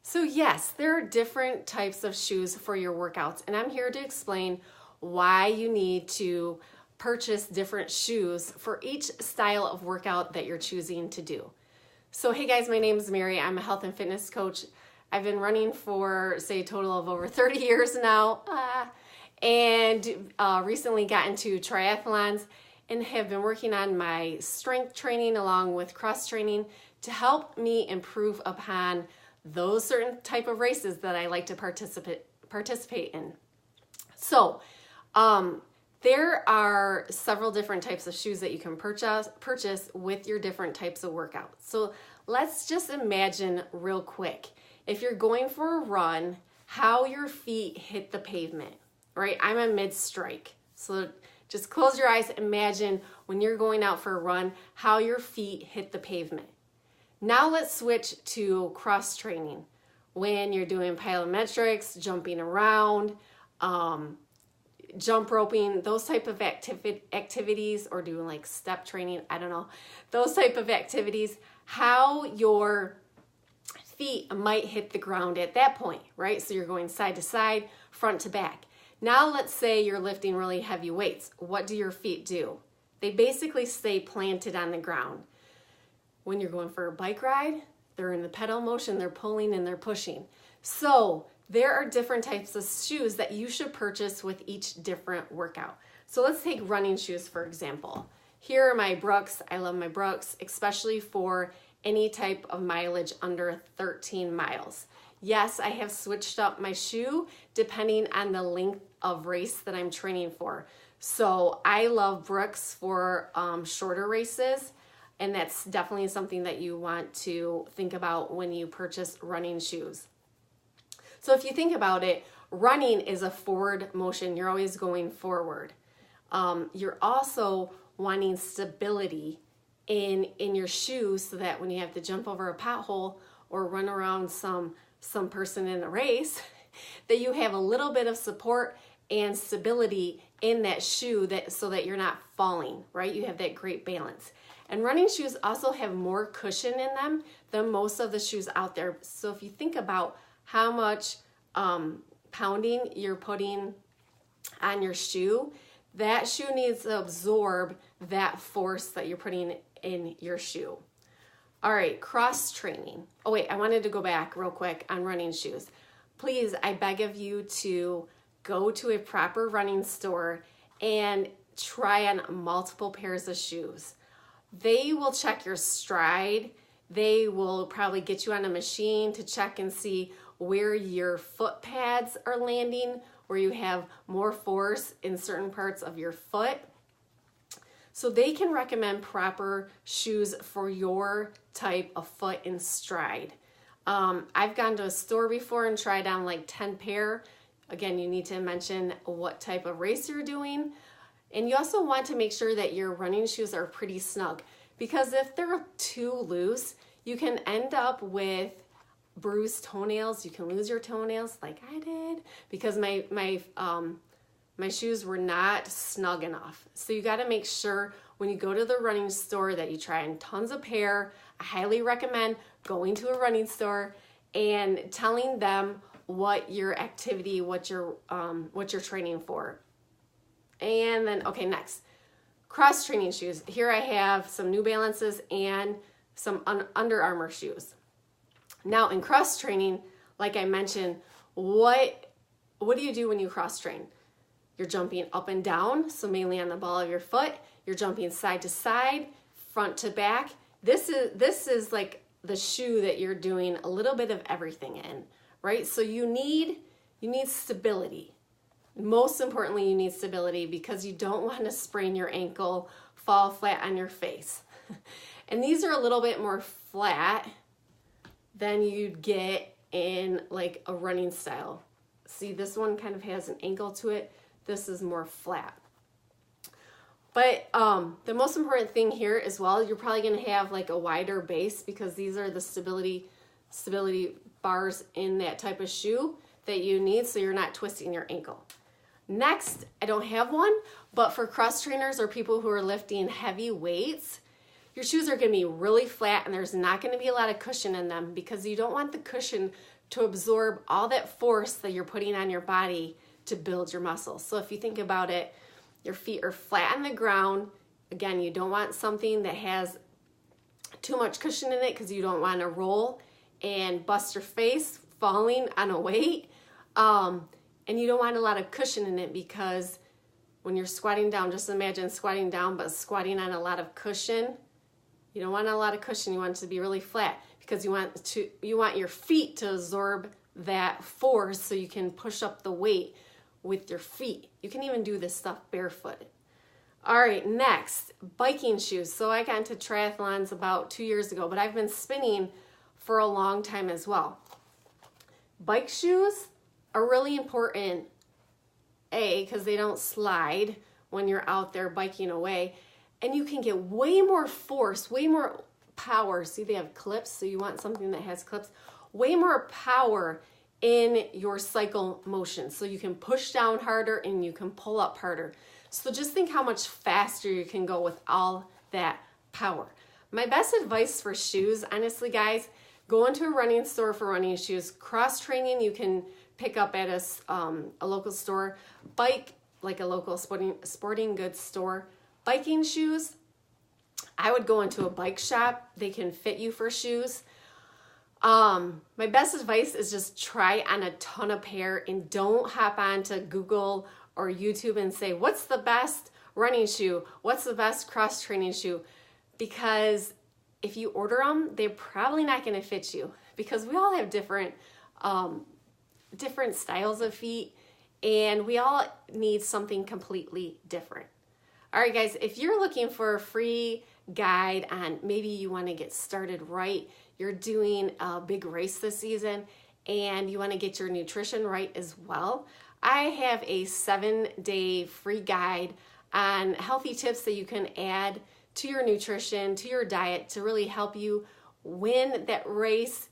So yes, there are different types of shoes for your workouts, and I'm here to explain why you need to purchase different shoes for each style of workout that you're choosing to do. So hey guys, my name is Mary. I'm a health and fitness coach. I've been running for, say, a total of over 30 years now, and recently got into triathlons and have been working on my strength training along with cross training to help me improve upon those certain type of races that I like to participate in. So there are several different types of shoes that you can purchase with your different types of workouts. So let's just imagine real quick, if you're going for a run, how your feet hit the pavement, right? I'm a mid-strike. So just close your eyes, imagine when you're going out for a run, how your feet hit the pavement. Now let's switch to cross training. When you're doing plyometrics, jumping around, jump roping, those type of activities, or doing like step training, I don't know, those type of activities, how your feet might hit the ground at that point, right? So you're going side to side, front to back. Now let's say you're lifting really heavy weights. What do your feet do? They basically stay planted on the ground. When you're going for a bike ride, they're in the pedal motion, they're pulling and they're pushing. So there are different types of shoes that you should purchase with each different workout. So let's take running shoes, for example. Here are my Brooks. I love my Brooks, especially for any type of mileage under 13 miles. Yes, I have switched up my shoe depending on the length of race that I'm training for. So I love Brooks for shorter races. And that's definitely something that you want to think about when you purchase running shoes. So if you think about it, running is a forward motion. You're always going forward. You're also wanting stability in your shoes so that when you have to jump over a pothole or run around some person in a race, that you have a little bit of support and stability in that shoe so that you're not falling, right? You have that great balance. And running shoes also have more cushion in them than most of the shoes out there. So if you think about how much pounding you're putting on your shoe, that shoe needs to absorb that force that you're putting in your shoe. All right, cross training. Oh wait, I wanted to go back real quick on running shoes. Please, I beg of you to go to a proper running store and try on multiple pairs of shoes. They will check your stride. They will probably get you on a machine to check and see where your foot pads are landing, where you have more force in certain parts of your foot. So they can recommend proper shoes for your type of foot and stride. I've gone to a store before and tried on like 10 pair. Again, you need to mention what type of race you're doing. And you also want to make sure that your running shoes are pretty snug, because if they're too loose, you can end up with bruised toenails. You can lose your toenails like I did because my shoes were not snug enough. So you got to make sure when you go to the running store that you try on tons of pair. I highly recommend going to a running store and telling them what your activity, what you're training for. And then, okay, next, cross training shoes. Here I have some New Balances and some Under Armour shoes. Now in cross training, like I mentioned, what do you do when you cross train? You're jumping up and down, so mainly on the ball of your foot. You're jumping side to side, front to back. This is like the shoe that you're doing a little bit of everything in, right? So you need stability. Most importantly, you need stability because you don't want to sprain your ankle, fall flat on your face. And these are a little bit more flat than you'd get in like a running style. See, this one kind of has an ankle to it. This is more flat. But the most important thing here as well, you're probably going to have like a wider base because these are the stability bars in that type of shoe that you need so you're not twisting your ankle. Next, I don't have one, but for cross trainers or people who are lifting heavy weights, your shoes are going to be really flat and there's not going to be a lot of cushion in them because you don't want the cushion to absorb all that force that you're putting on your body to build your muscles. So if you think about it, your feet are flat on the ground. Again, you don't want something that has too much cushion in it because you don't want to roll and bust your face falling on a weight. And you don't want a lot of cushion in it because when you're squatting down, just imagine squatting down but squatting on a lot of cushion. You don't want a lot of cushion. You want it to be really flat because you want your feet to absorb that force so you can push up the weight with your feet. You can even do this stuff barefooted. All right, next, biking shoes. So I got into triathlons about 2 years ago, but I've been spinning for a long time as well. Bike shoes are really important, because they don't slide when you're out there biking away, and you can get way more force, way more power. See, they have clips, so you want something that has clips. Way more power in your cycle motion, so you can push down harder and you can pull up harder. So just think how much faster you can go with all that power. My best advice for shoes, honestly, guys, go into a running store for running shoes. Cross training you can pick up at a local store. Bike, like a local sporting goods store. Biking shoes, I would go into a bike shop. They can fit you for shoes. My best advice is just try on a ton of pair and don't hop on to Google or YouTube and say, what's the best running shoe? What's the best cross training shoe? Because if you order them, they're probably not going to fit you because we all have different styles of feet and we all need something completely different. All right, guys, if you're looking for a free guide on maybe you want to get started right, you're doing a big race this season and you want to get your nutrition right as well, I have a 7-day free guide on healthy tips that you can add to your nutrition, to your diet to really help you win that race,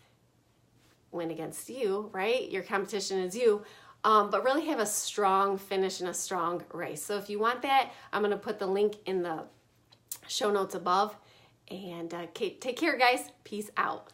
win against you, right? Your competition is you, but really have a strong finish and a strong race. So if you want that, I'm going to put the link in the show notes above. And take care, guys. Peace out.